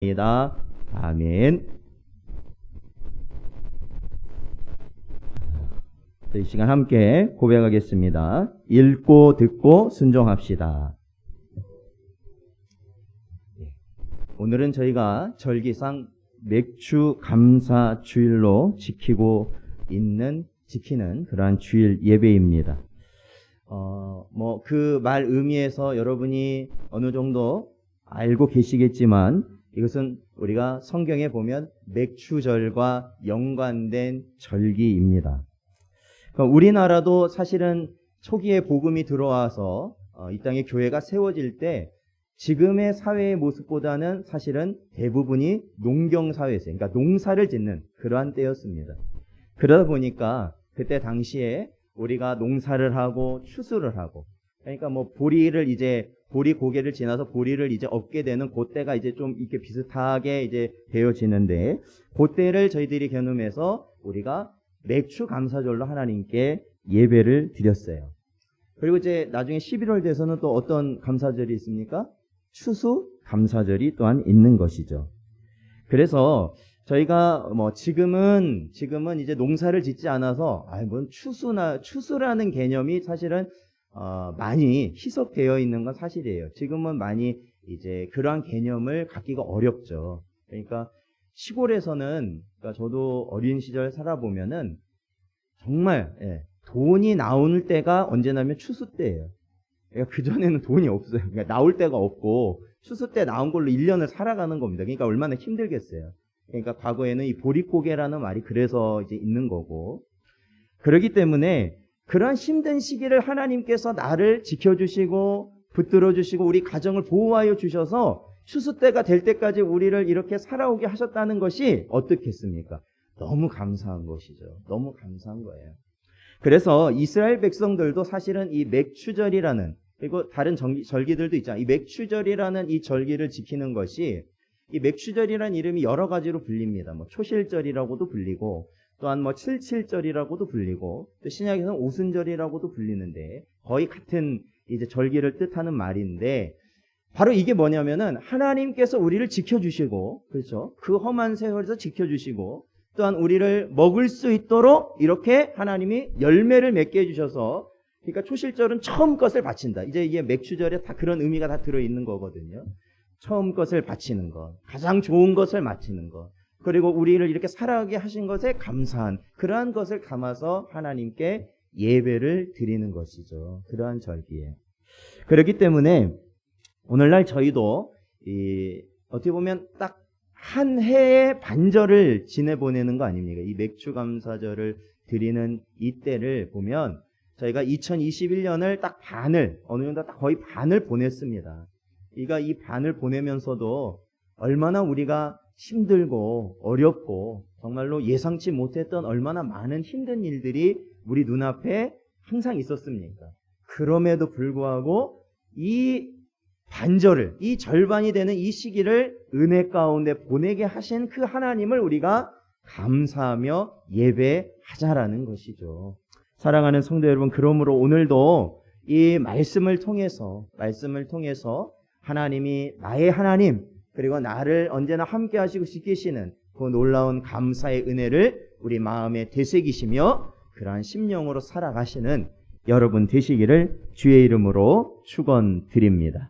입니다. 아멘. 이 시간 함께 고백하겠습니다. 읽고 듣고 순종합시다. 오늘은 저희가 절기상 맥주 감사 주일로 지키는 그러한 주일 예배입니다. 그 말 의미에서 여러분이 어느 정도 알고 계시겠지만 이것은 우리가 성경에 보면 맥추절과 연관된 절기입니다. 그러니까 우리나라도 사실은 초기에 복음이 들어와서 이 땅에 교회가 세워질 때 지금의 사회의 모습보다는 사실은 대부분이 농경사회였어요. 그러니까 농사를 짓는 그러한 때였습니다. 그러다 보니까 그때 당시에 우리가 농사를 하고 추수를 하고, 그러니까 보리 고개를 지나서 보리를 이제 얻게 되는 그때가 이제 좀 이렇게 비슷하게 이제 되어지는데, 그때를 저희들이 겨누면서 우리가 맥추 감사절로 하나님께 예배를 드렸어요. 그리고 이제 나중에 11월 돼서는 또 어떤 감사절이 있습니까? 추수 감사절이 또한 있는 것이죠. 그래서 저희가 지금은 이제 농사를 짓지 않아서 추수라는 개념이 사실은 많이 희석되어 있는 건 사실이에요. 지금은 많이 이제 그러한 개념을 갖기가 어렵죠. 그러니까 시골에서는, 그러니까 저도 어린 시절 살아보면은 정말 돈이 나올 때가 언제냐면 추수 때예요. 그러니까 그전에는 돈이 없어요. 그러니까 나올 때가 없고 추수 때 나온 걸로 1년을 살아가는 겁니다. 그러니까 얼마나 힘들겠어요. 그러니까 과거에는 이 보릿고개라는 말이 그래서 이제 있는 거고, 그렇기 때문에 그러한 힘든 시기를 하나님께서 나를 지켜주시고 붙들어 주시고 우리 가정을 보호하여 주셔서 추수 때가 될 때까지 우리를 이렇게 살아오게 하셨다는 것이 어떻겠습니까? 너무 감사한 것이죠. 너무 감사한 거예요. 그래서 이스라엘 백성들도 사실은 이 맥추절이라는, 그리고 다른 절기들도 있잖아요. 이 맥추절이라는 이 절기를 지키는 것이, 이 맥추절이라는 이름이 여러 가지로 불립니다. 초실절이라고도 불리고, 또한 칠칠절이라고도 불리고, 또 신약에서는 오순절이라고도 불리는데, 거의 같은 이제 절기를 뜻하는 말인데, 바로 이게 뭐냐면은 하나님께서 우리를 지켜주시고, 그렇죠? 그 험한 세월에서 지켜주시고, 또한 우리를 먹을 수 있도록 이렇게 하나님이 열매를 맺게 해주셔서, 그러니까 초실절은 처음 것을 바친다. 이제 이게 맥추절에 다 그런 의미가 다 들어있는 거거든요. 처음 것을 바치는 것, 가장 좋은 것을 바치는 것, 그리고 우리를 이렇게 살아가게 하신 것에 감사한 그러한 것을 담아서 하나님께 예배를 드리는 것이죠. 그러한 절기에. 그렇기 때문에 오늘날 저희도 어떻게 보면 딱 한 해의 반절을 지내보내는 거 아닙니까? 이 맥추감사절을 드리는 이때를 보면 저희가 2021년을 딱 어느 정도 딱 거의 반을 보냈습니다. 그러니까 이 반을 보내면서도 얼마나 우리가 힘들고 어렵고 정말로 예상치 못했던 얼마나 많은 힘든 일들이 우리 눈앞에 항상 있었습니까? 그럼에도 불구하고 이 절반이 되는 이 시기를 은혜 가운데 보내게 하신 그 하나님을 우리가 감사하며 예배하자라는 것이죠. 사랑하는 성도 여러분, 그러므로 오늘도 이 말씀을 통해서 하나님이 나의 하나님, 그리고 나를 언제나 함께 하시고 지키시는 그 놀라운 감사의 은혜를 우리 마음에 되새기시며 그러한 심령으로 살아가시는 여러분 되시기를 주의 이름으로 축원드립니다.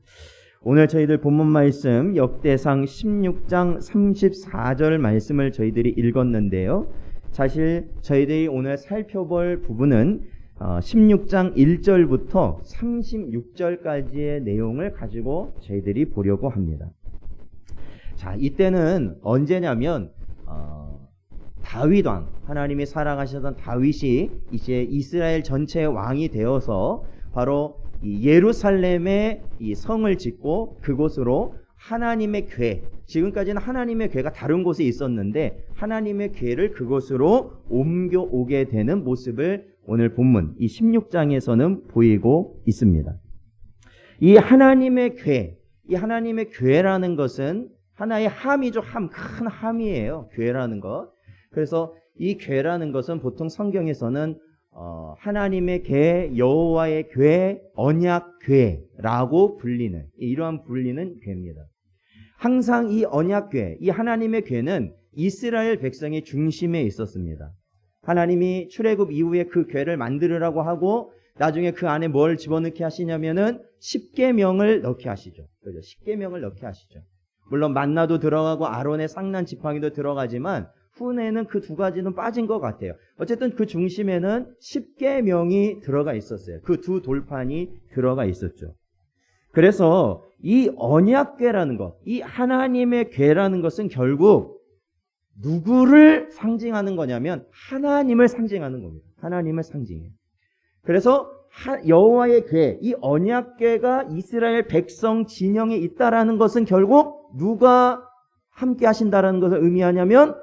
오늘 저희들 본문 말씀 역대상 16장 34절 말씀을 저희들이 읽었는데요. 사실 저희들이 오늘 살펴볼 부분은 16장 1절부터 36절까지의 내용을 가지고 저희들이 보려고 합니다. 자, 이때는 언제냐면 다윗 왕, 하나님이 사랑하셨던 다윗이 이제 이스라엘 전체의 왕이 되어서 바로 이 예루살렘에 이 성을 짓고 그곳으로 하나님의 궤, 지금까지는 하나님의 궤가 다른 곳에 있었는데 하나님의 궤를 그곳으로 옮겨오게 되는 모습을 오늘 본문 이 16장에서는 보이고 있습니다. 이 하나님의 궤라는 것은 하나의 함이죠. 큰 함이에요. 궤라는 것. 그래서 이 궤라는 것은 보통 성경에서는 하나님의 궤, 여호와의 궤, 언약 궤라고 불리는 이러한 불리는 궤입니다. 항상 이 언약궤, 이 하나님의 궤는 이스라엘 백성의 중심에 있었습니다. 하나님이 출애굽 이후에 그 궤를 만들으라고 하고 나중에 그 안에 뭘 집어넣게 하시냐면은 십계명을 넣게 하시죠. 그죠? 십계명을 넣게 하시죠. 물론 만나도 들어가고 아론의 상난 지팡이도 들어가지만 후에는 그 두 가지는 빠진 것 같아요. 어쨌든 그 중심에는 십계명이 들어가 있었어요. 그 두 돌판이 들어가 있었죠. 그래서 이 언약궤라는 것, 이 하나님의 궤라는 것은 결국 누구를 상징하는 거냐면 하나님을 상징하는 겁니다. 하나님을 상징해요. 그래서 여호와의 궤, 이 언약궤가 이스라엘 백성 진영에 있다라는 것은 결국 누가 함께 하신다라는 것을 의미하냐면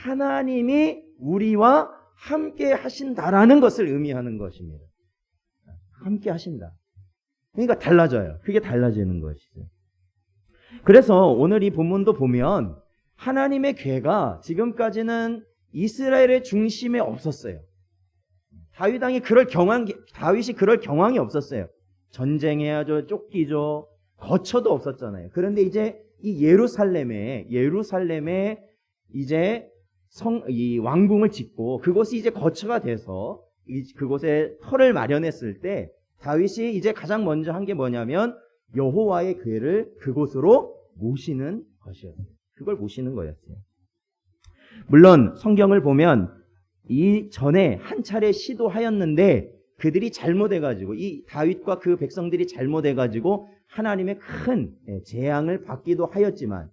하나님이 우리와 함께 하신다라는 것을 의미하는 것입니다. 함께 하신다. 그러니까 달라져요. 그게 달라지는 것이죠. 그래서 오늘 이 본문도 보면 하나님의 궤가 지금까지는 이스라엘의 중심에 없었어요. 다윗이 그럴 경황이 없었어요. 전쟁해야죠, 쫓기죠, 거처도 없었잖아요. 그런데 이제 이 예루살렘에 이제 이 왕궁을 짓고 그곳이 이제 거처가 돼서 그곳에 터를 마련했을 때 다윗이 이제 가장 먼저 한 게 뭐냐면 여호와의 궤를 그곳으로 모시는 것이었어요. 그걸 모시는 거였어요. 물론 성경을 보면 이 전에 한 차례 시도하였는데 그들이 잘못해가지고 이 다윗과 그 백성들이 잘못해가지고 하나님의 큰 재앙을 받기도 하였지만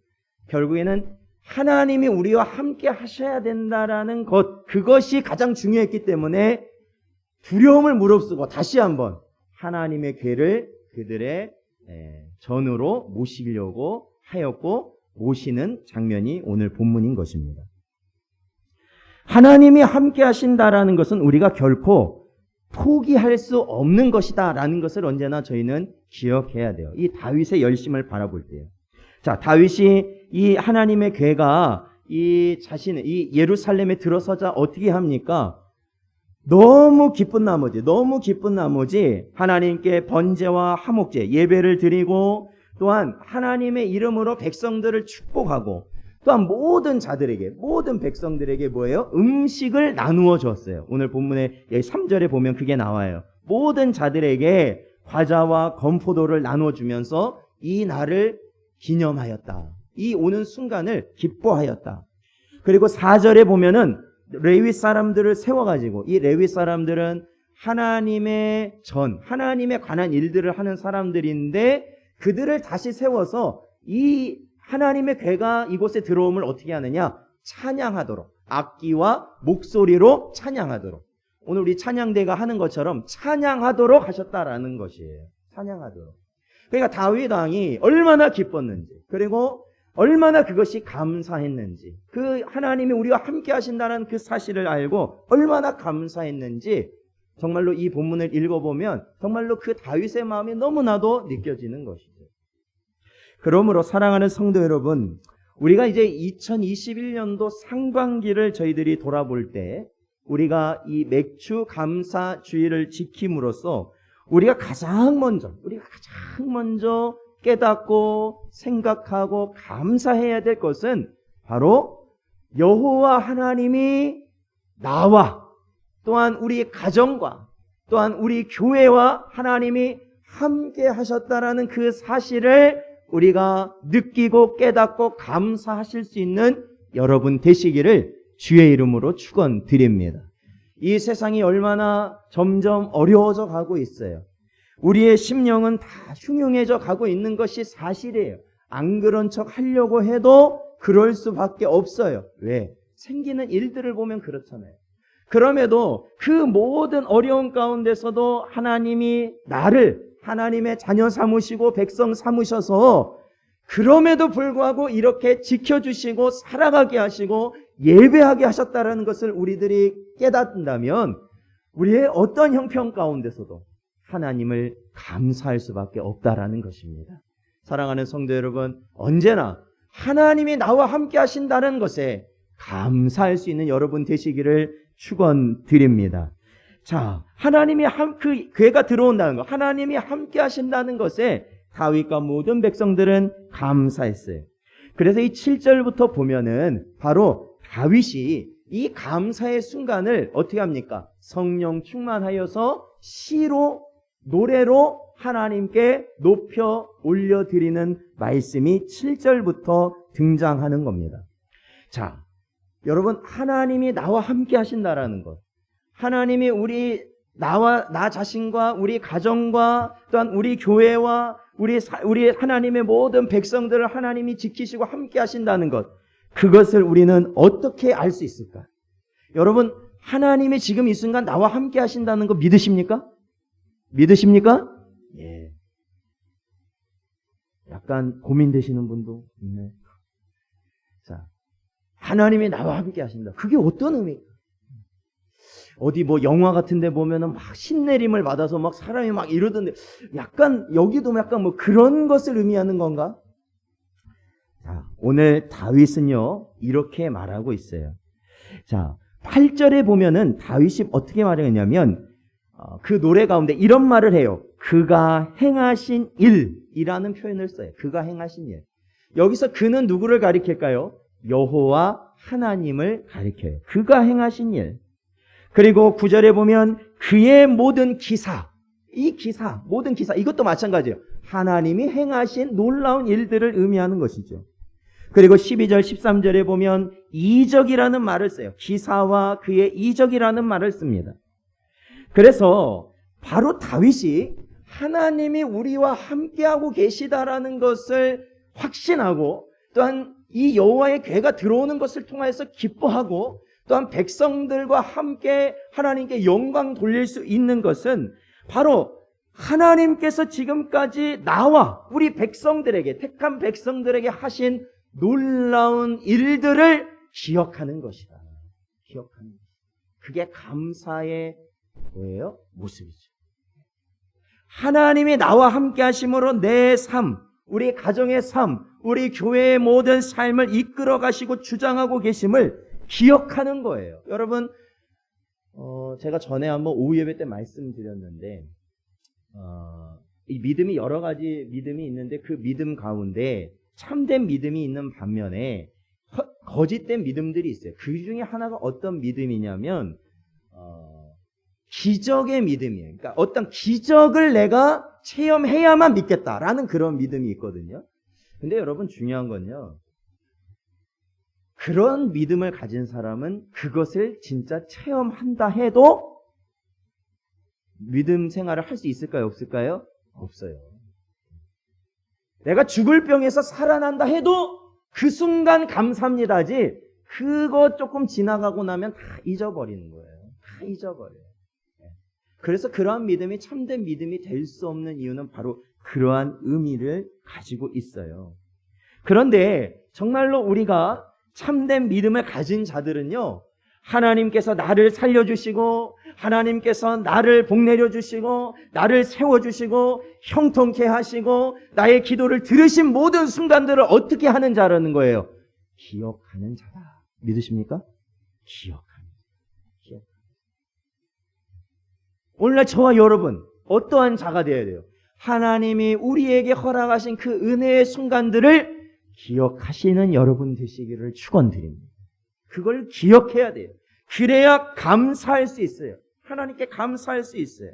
결국에는 하나님이 우리와 함께 하셔야 된다라는 것, 그것이 가장 중요했기 때문에 두려움을 무릅쓰고 다시 한번 하나님의 궤를 그들의 전으로 모시려고 하였고 모시는 장면이 오늘 본문인 것입니다. 하나님이 함께 하신다라는 것은 우리가 결코 포기할 수 없는 것이다라는 것을 언제나 저희는 기억해야 돼요. 이 다윗의 열심을 바라볼 때요. 자, 다윗이 이 하나님의 궤가 이 예루살렘에 들어서자 어떻게 합니까? 너무 기쁜 나머지 하나님께 번제와 화목제, 예배를 드리고 또한 하나님의 이름으로 백성들을 축복하고 또한 모든 백성들에게 뭐예요? 음식을 나누어 줬어요. 오늘 본문에 3절에 보면 그게 나와요. 모든 자들에게 과자와 건포도를 나눠주면서 이 날을 기념하였다. 이 오는 순간을 기뻐하였다. 그리고 4절에 보면은 레위 사람들을 세워가지고 이 레위 사람들은 하나님에 관한 일들을 하는 사람들인데 그들을 다시 세워서 이 하나님의 궤가 이곳에 들어옴을 어떻게 하느냐? 찬양하도록, 악기와 목소리로 찬양하도록. 오늘 우리 찬양대가 하는 것처럼 찬양하도록 하셨다라는 것이에요. 찬양하도록. 그러니까 다윗 왕이 얼마나 기뻤는지, 그리고 얼마나 그것이 감사했는지, 그 하나님이 우리와 함께 하신다는 그 사실을 알고 얼마나 감사했는지 정말로 이 본문을 읽어보면 정말로 그 다윗의 마음이 너무나도 느껴지는 것이죠. 그러므로 사랑하는 성도 여러분, 우리가 이제 2021년도 상반기를 저희들이 돌아볼 때 우리가 이 맥주 감사 주의를 지킴으로써 우리가 가장 먼저 깨닫고 생각하고 감사해야 될 것은 바로 여호와 하나님이 나와 또한 우리 가정과 또한 우리 교회와 하나님이 함께 하셨다라는 그 사실을 우리가 느끼고 깨닫고 감사하실 수 있는 여러분 되시기를 주의 이름으로 축원드립니다. 이 세상이 얼마나 점점 어려워져 가고 있어요. 우리의 심령은 다 흉흉해져 가고 있는 것이 사실이에요. 안 그런 척 하려고 해도 그럴 수밖에 없어요. 왜? 생기는 일들을 보면 그렇잖아요. 그럼에도 그 모든 어려운 가운데서도 하나님이 나를 하나님의 자녀 삼으시고 백성 삼으셔서 그럼에도 불구하고 이렇게 지켜주시고 살아가게 하시고 예배하게 하셨다는 것을 우리들이 깨닫는다면 우리의 어떤 형편 가운데서도 하나님을 감사할 수밖에 없다라는 것입니다. 사랑하는 성도 여러분, 언제나 하나님이 나와 함께 하신다는 것에 감사할 수 있는 여러분 되시기를 축원드립니다. 자, 하나님이 그 궤가 들어온다는 것, 하나님이 함께 하신다는 것에 다윗과 모든 백성들은 감사했어요. 그래서 이 7절부터 보면은 바로 다윗이 이 감사의 순간을 어떻게 합니까? 성령 충만하여서 시로, 노래로 하나님께 높여 올려드리는 말씀이 7절부터 등장하는 겁니다. 자, 여러분, 하나님이 나와 함께 하신다라는 것, 하나님이 나 자신과 우리 가정과 또한 우리 교회와 우리 하나님의 모든 백성들을 하나님이 지키시고 함께 하신다는 것, 그것을 우리는 어떻게 알 수 있을까? 여러분, 하나님이 지금 이 순간 나와 함께 하신다는 거 믿으십니까? 믿으십니까? 예. 약간 고민되시는 분도 있네. 자, 하나님이 나와 함께 하신다. 그게 어떤 의미입니까? 어디 뭐 영화 같은 데 보면은 막 신내림을 받아서 막 사람이 막 이러던데, 약간 여기도 약간 뭐 그런 것을 의미하는 건가? 자, 오늘 다윗은요 이렇게 말하고 있어요. 자, 8절에 보면은 다윗이 어떻게 말했냐면 그 노래 가운데 이런 말을 해요. 그가 행하신 일이라는 표현을 써요. 그가 행하신 일. 여기서 그는 누구를 가리킬까요? 여호와 하나님을 가리켜요. 그가 행하신 일. 그리고 9절에 보면 그의 모든 기사, 이 기사, 모든 기사, 이것도 마찬가지예요. 하나님이 행하신 놀라운 일들을 의미하는 것이죠. 그리고 12절, 13절에 보면 이적이라는 말을 써요. 기사와 그의 이적이라는 말을 씁니다. 그래서 바로 다윗이 하나님이 우리와 함께하고 계시다라는 것을 확신하고, 또한 이 여호와의 괴가 들어오는 것을 통해서 기뻐하고, 또한 백성들과 함께 하나님께 영광 돌릴 수 있는 것은 바로 하나님께서 지금까지 나와 우리 백성들에게, 택한 백성들에게 하신 놀라운 일들을 기억하는 것이다. 기억하는 것. 그게 감사의 뭐예요? 모습이죠. 하나님이 나와 함께 하심으로 내 삶, 우리 가정의 삶, 우리 교회의 모든 삶을 이끌어 가시고 주장하고 계심을 기억하는 거예요. 여러분, 제가 전에 한번 오후 예배 때 말씀드렸는데, 이 믿음이 여러 가지 믿음이 있는데 그 믿음 가운데 참된 믿음이 있는 반면에 거짓된 믿음들이 있어요. 그 중에 하나가 어떤 믿음이냐면 기적의 믿음이에요. 그러니까 어떤 기적을 내가 체험해야만 믿겠다라는 그런 믿음이 있거든요. 근데 여러분, 중요한 건요, 그런 믿음을 가진 사람은 그것을 진짜 체험한다 해도 믿음 생활을 할 수 있을까요? 없을까요? 없어요. 내가 죽을 병에서 살아난다 해도 그 순간 감사합니다지, 그거 조금 지나가고 나면 다 잊어버리는 거예요. 다 잊어버려요. 그래서 그러한 믿음이 참된 믿음이 될 수 없는 이유는 바로 그러한 의미를 가지고 있어요. 그런데 정말로 우리가 참된 믿음을 가진 자들은요, 하나님께서 나를 살려주시고, 하나님께서 나를 복내려주시고, 나를 세워주시고, 형통케 하시고, 나의 기도를 들으신 모든 순간들을 어떻게 하는 자라는 거예요? 기억하는 자다. 믿으십니까? 기억하는 자. 오늘날 저와 여러분, 어떠한 자가 되어야 돼요? 하나님이 우리에게 허락하신 그 은혜의 순간들을 기억하시는 여러분 되시기를 축원드립니다. 그걸 기억해야 돼요. 그래야 감사할 수 있어요. 하나님께 감사할 수 있어요.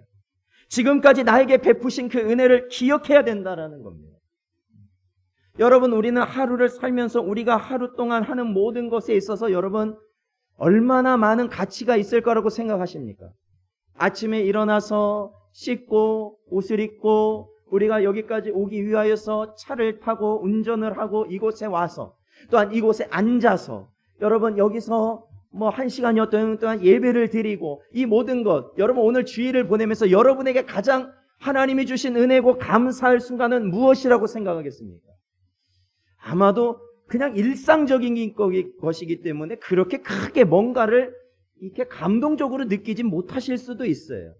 지금까지 나에게 베푸신 그 은혜를 기억해야 된다는 겁니다. 여러분, 우리는 하루를 살면서 우리가 하루 동안 하는 모든 것에 있어서 여러분 얼마나 많은 가치가 있을 거라고 생각하십니까? 아침에 일어나서 씻고 옷을 입고 우리가 여기까지 오기 위하여서 차를 타고 운전을 하고 이곳에 와서, 또한 이곳에 앉아서 여러분 여기서 뭐 1시간여 동안 예배를 드리고, 이 모든 것, 여러분 오늘 주일을 보내면서 여러분에게 가장 하나님이 주신 은혜고 감사할 순간은 무엇이라고 생각하겠습니까? 아마도 그냥 일상적인 것이기 때문에 그렇게 크게 뭔가를 이렇게 감동적으로 느끼지 못하실 수도 있어요.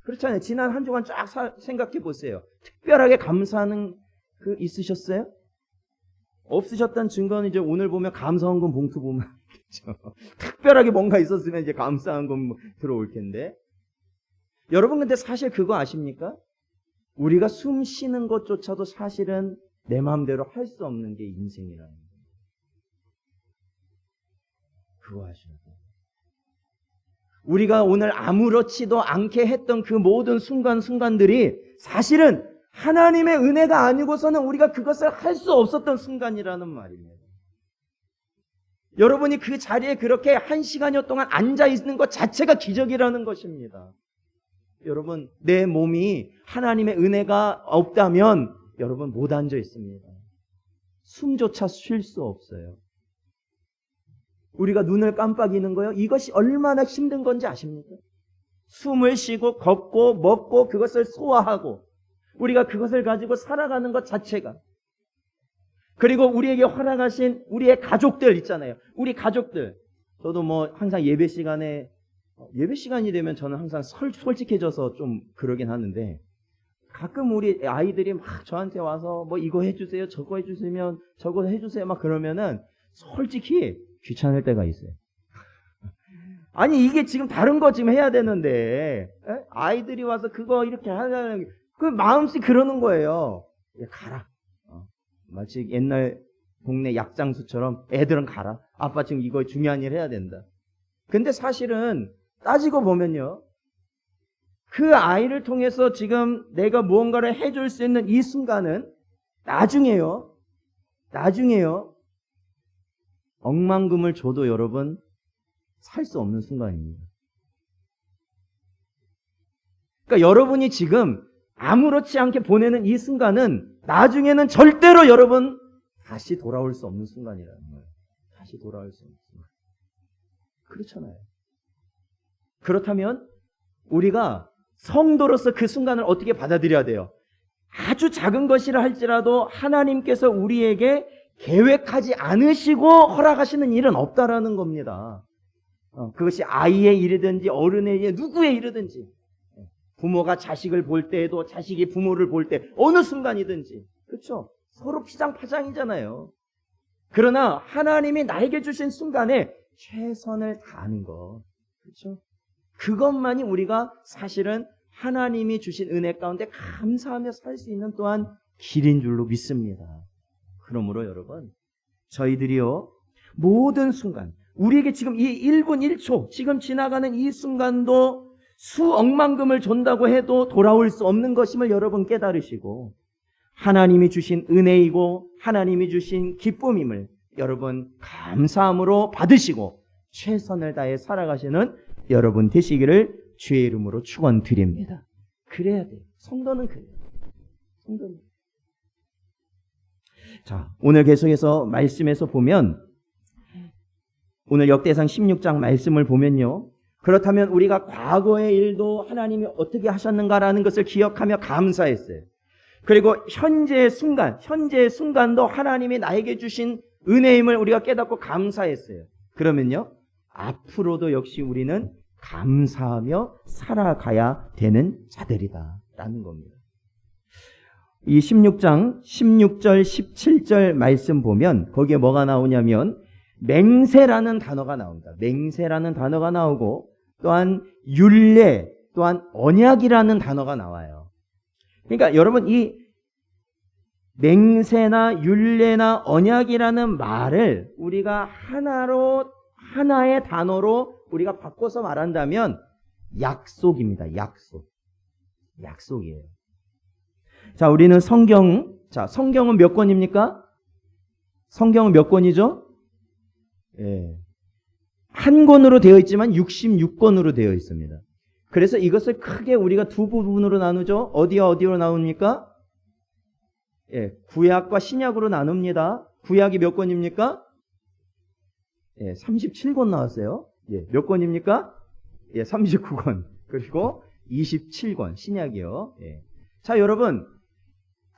그렇잖아요. 지난 한 주간 쫙 생각해 보세요. 특별하게 감사하는 그 있으셨어요? 없으셨다는 증거는 이제 오늘 보면 감사헌금 봉투 보면 알겠죠. 특별하게 뭔가 있었으면 이제 감사헌금 들어올 텐데. 여러분, 근데 사실 그거 아십니까? 우리가 숨 쉬는 것조차도 사실은 내 마음대로 할 수 없는 게 인생이라는 거예요. 그거 하셔야 돼요. 우리가 오늘 아무렇지도 않게 했던 그 모든 순간순간들이 사실은 하나님의 은혜가 아니고서는 우리가 그것을 할 수 없었던 순간이라는 말입니다. 여러분이 그 자리에 그렇게 1시간여 동안 앉아 있는 것 자체가 기적이라는 것입니다. 여러분, 내 몸이 하나님의 은혜가 없다면 여러분 못 앉아 있습니다. 숨조차 쉴 수 없어요. 우리가 눈을 깜빡이는 거요. 이것이 얼마나 힘든 건지 아십니까? 숨을 쉬고 걷고 먹고 그것을 소화하고 우리가 그것을 가지고 살아가는 것 자체가, 그리고 우리에게 허락하신 우리의 가족들 있잖아요. 우리 가족들. 저도 뭐 항상 예배 시간이 되면 저는 항상 솔직해져서 좀 그러긴 하는데, 가끔 우리 아이들이 막 저한테 와서 뭐 이거 해주세요, 저거 해주시면 저거 해주세요 막 그러면은 솔직히 귀찮을 때가 있어요. 아니 이게 지금 다른 거 지금 해야 되는데 아이들이 와서 그거 이렇게 하려는 그 마음씨 그러는 거예요. 가라. 마치 옛날 동네 약장수처럼 애들은 가라. 아빠 지금 이거 중요한 일 해야 된다. 근데 사실은 따지고 보면요, 그 아이를 통해서 지금 내가 무언가를 해줄 수 있는 이 순간은 나중에요 억만금을 줘도 여러분 살 수 없는 순간입니다. 그러니까 여러분이 지금 아무렇지 않게 보내는 이 순간은 나중에는 절대로 여러분 다시 돌아올 수 없는 순간이라는 거예요. 다시 돌아올 수 없는 순간. 그렇잖아요. 그렇다면 우리가 성도로서 그 순간을 어떻게 받아들여야 돼요? 아주 작은 것이라 할지라도 하나님께서 우리에게 계획하지 않으시고 허락하시는 일은 없다라는 겁니다. 그것이 아이의 일이든지 어른의 일, 누구의 일이든지, 부모가 자식을 볼 때에도 자식이 부모를 볼 때 어느 순간이든지, 그렇죠? 서로 피장파장이잖아요. 그러나 하나님이 나에게 주신 순간에 최선을 다하는 것, 그렇죠? 그것만이 우리가 사실은 하나님이 주신 은혜 가운데 감사하며 살 수 있는 또한 길인 줄로 믿습니다. 그러므로 여러분, 저희들이요, 모든 순간, 우리에게 지금 이 1분 1초, 지금 지나가는 이 순간도 수억만금을 준다고 해도 돌아올 수 없는 것임을 여러분 깨달으시고, 하나님이 주신 은혜이고 하나님이 주신 기쁨임을 여러분 감사함으로 받으시고 최선을 다해 살아가시는 여러분 되시기를 주의 이름으로 축원드립니다. 그래야 돼요. 성도는 그래요. 성도는. 자, 오늘 계속해서 말씀에서 보면, 오늘 역대상 16장 말씀을 보면요, 그렇다면 우리가 과거의 일도 하나님이 어떻게 하셨는가라는 것을 기억하며 감사했어요. 그리고 현재의 순간도 하나님이 나에게 주신 은혜임을 우리가 깨닫고 감사했어요. 그러면요, 앞으로도 역시 우리는 감사하며 살아가야 되는 자들이다 라는 겁니다. 이 16장 16절 17절 말씀 보면 거기에 뭐가 나오냐면 맹세라는 단어가 나옵니다. 맹세라는 단어가 나오고 또한 율례, 또한 언약이라는 단어가 나와요. 그러니까 여러분, 이 맹세나 율례나 언약이라는 말을 우리가 하나의 단어로 우리가 바꿔서 말한다면 약속입니다. 약속이에요. 자, 우리는 성경은 몇 권입니까? 성경은 몇 권이죠? 예. 한 권으로 되어 있지만 66권으로 되어 있습니다. 그래서 이것을 크게 우리가 두 부분으로 나누죠. 어디로 나눕니까? 예, 구약과 신약으로 나눕니다. 구약이 몇 권입니까? 예, 37권 나왔어요. 예, 몇 권입니까? 예, 39권. 그리고 27권 신약이요. 예. 자, 여러분,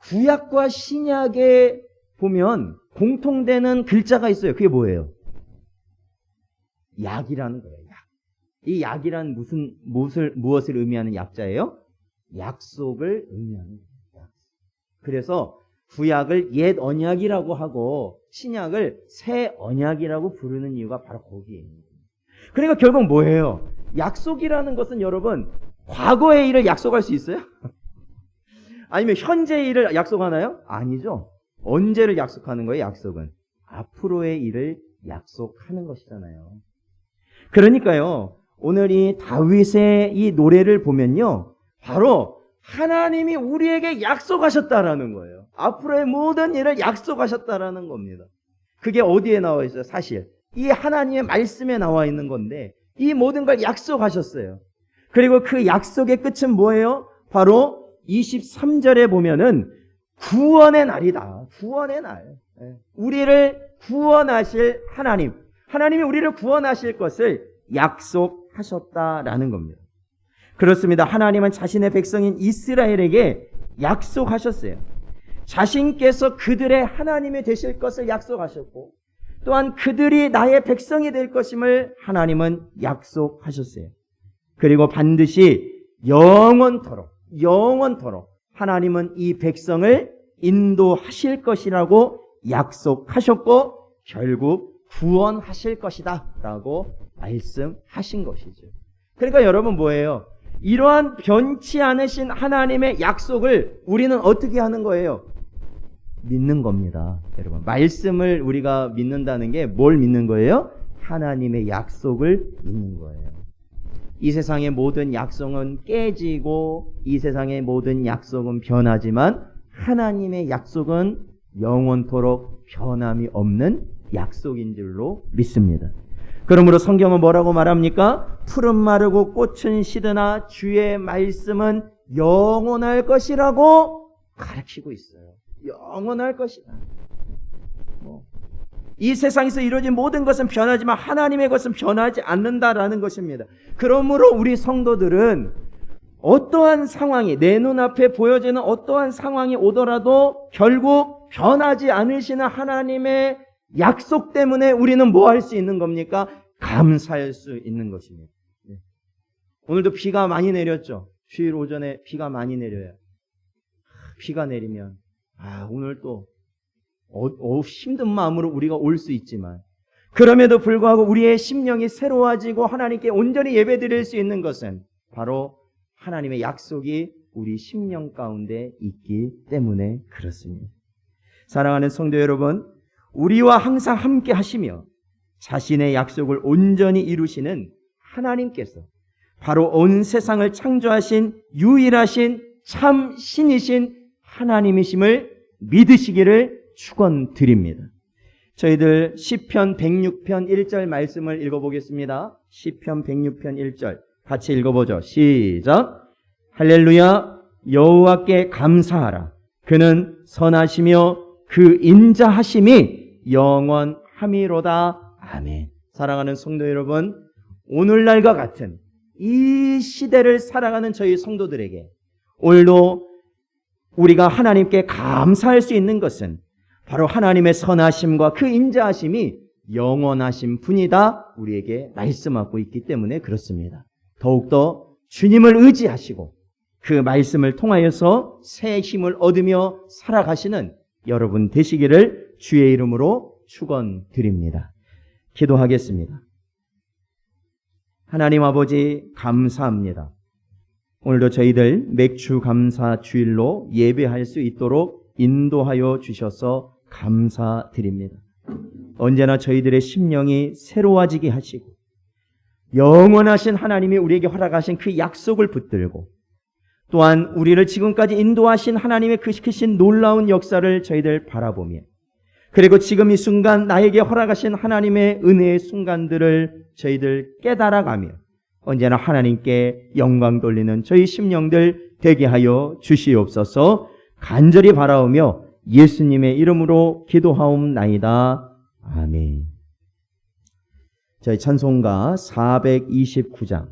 구약과 신약에 보면 공통되는 글자가 있어요. 그게 뭐예요? 약이라는 거예요. 약. 이 약이란 무엇을 의미하는 약자예요? 약속을 의미하는 거예요. 그래서 구약을 옛 언약이라고 하고 신약을 새 언약이라고 부르는 이유가 바로 거기에요. 그러니까 결국 뭐예요? 약속이라는 것은 여러분, 과거의 일을 약속할 수 있어요? 아니면 현재의 일을 약속하나요? 아니죠. 언제를 약속하는 거예요? 약속은 앞으로의 일을 약속하는 것이잖아요. 그러니까요, 오늘 이 다윗의 이 노래를 보면요, 바로 하나님이 우리에게 약속하셨다라는 거예요. 앞으로의 모든 일을 약속하셨다라는 겁니다. 그게 어디에 나와 있어요? 사실 이 하나님의 말씀에 나와 있는 건데, 이 모든 걸 약속하셨어요. 그리고 그 약속의 끝은 뭐예요? 바로 23절에 보면은 구원의 날이다. 구원의 날. 우리를 구원하실 하나님, 하나님이 우리를 구원하실 것을 약속하셨다라는 겁니다. 그렇습니다. 하나님은 자신의 백성인 이스라엘에게 약속하셨어요. 자신께서 그들의 하나님이 되실 것을 약속하셨고, 또한 그들이 나의 백성이 될 것임을 하나님은 약속하셨어요. 그리고 반드시 영원토록 하나님은 이 백성을 인도하실 것이라고 약속하셨고, 결국 구원하실 것이다 라고 말씀하신 것이죠. 그러니까 여러분 뭐예요? 이러한 변치 않으신 하나님의 약속을 우리는 어떻게 하는 거예요? 믿는 겁니다. 여러분, 말씀을 우리가 믿는다는 게 뭘 믿는 거예요? 하나님의 약속을 믿는 거예요. 이 세상의 모든 약속은 깨지고, 이 세상의 모든 약속은 변하지만 하나님의 약속은 영원토록 변함이 없는 약속인 줄로 믿습니다. 그러므로 성경은 뭐라고 말합니까? 푸른 마르고 꽃은 시드나 주의 말씀은 영원할 것이라고 가르치고 있어요. 영원할 것이다. 이 세상에서 이루어진 모든 것은 변하지만 하나님의 것은 변하지 않는다라는 것입니다. 그러므로 우리 성도들은 어떠한 상황이, 내 눈앞에 보여지는 어떠한 상황이 오더라도 결국 변하지 않으시는 하나님의 약속 때문에 우리는 뭐 할 수 있는 겁니까? 감사할 수 있는 것입니다. 오늘도 비가 많이 내렸죠. 주일 오전에 비가 많이 내려요. 비가 내리면 오늘 또 힘든 마음으로 우리가 올 수 있지만, 그럼에도 불구하고 우리의 심령이 새로워지고 하나님께 온전히 예배드릴 수 있는 것은 바로 하나님의 약속이 우리 심령 가운데 있기 때문에 그렇습니다. 사랑하는 성도 여러분, 우리와 항상 함께 하시며 자신의 약속을 온전히 이루시는 하나님께서 바로 온 세상을 창조하신 유일하신 참 신이신 하나님이심을 믿으시기를 축원드립니다. 저희들 시편 106편 1절 말씀을 읽어보겠습니다. 시편 106편 1절 같이 읽어보죠. 시작. 할렐루야. 여호와께 감사하라. 그는 선하시며 그 인자하심이 영원함이로다. 아멘. 사랑하는 성도 여러분, 오늘날과 같은 이 시대를 살아가는 저희 성도들에게 오늘도 우리가 하나님께 감사할 수 있는 것은 바로 하나님의 선하심과 그 인자하심이 영원하신 분이다 우리에게 말씀하고 있기 때문에 그렇습니다. 더욱더 주님을 의지하시고 그 말씀을 통하여서 새 힘을 얻으며 살아가시는 여러분 되시기를 주의 이름으로 축원드립니다. 기도하겠습니다. 하나님 아버지, 감사합니다. 오늘도 저희들 맥주 감사 주일로 예배할 수 있도록 인도하여 주셔서 감사드립니다. 언제나 저희들의 심령이 새로워지게 하시고 영원하신 하나님이 우리에게 허락하신 그 약속을 붙들고, 또한 우리를 지금까지 인도하신 하나님의 그 크신 놀라운 역사를 저희들 바라보며, 그리고 지금 이 순간 나에게 허락하신 하나님의 은혜의 순간들을 저희들 깨달아가며 언제나 하나님께 영광 돌리는 저희 심령들 되게 하여 주시옵소서. 간절히 바라오며 예수님의 이름으로 기도하옵나이다. 아멘. 저희 찬송가 429장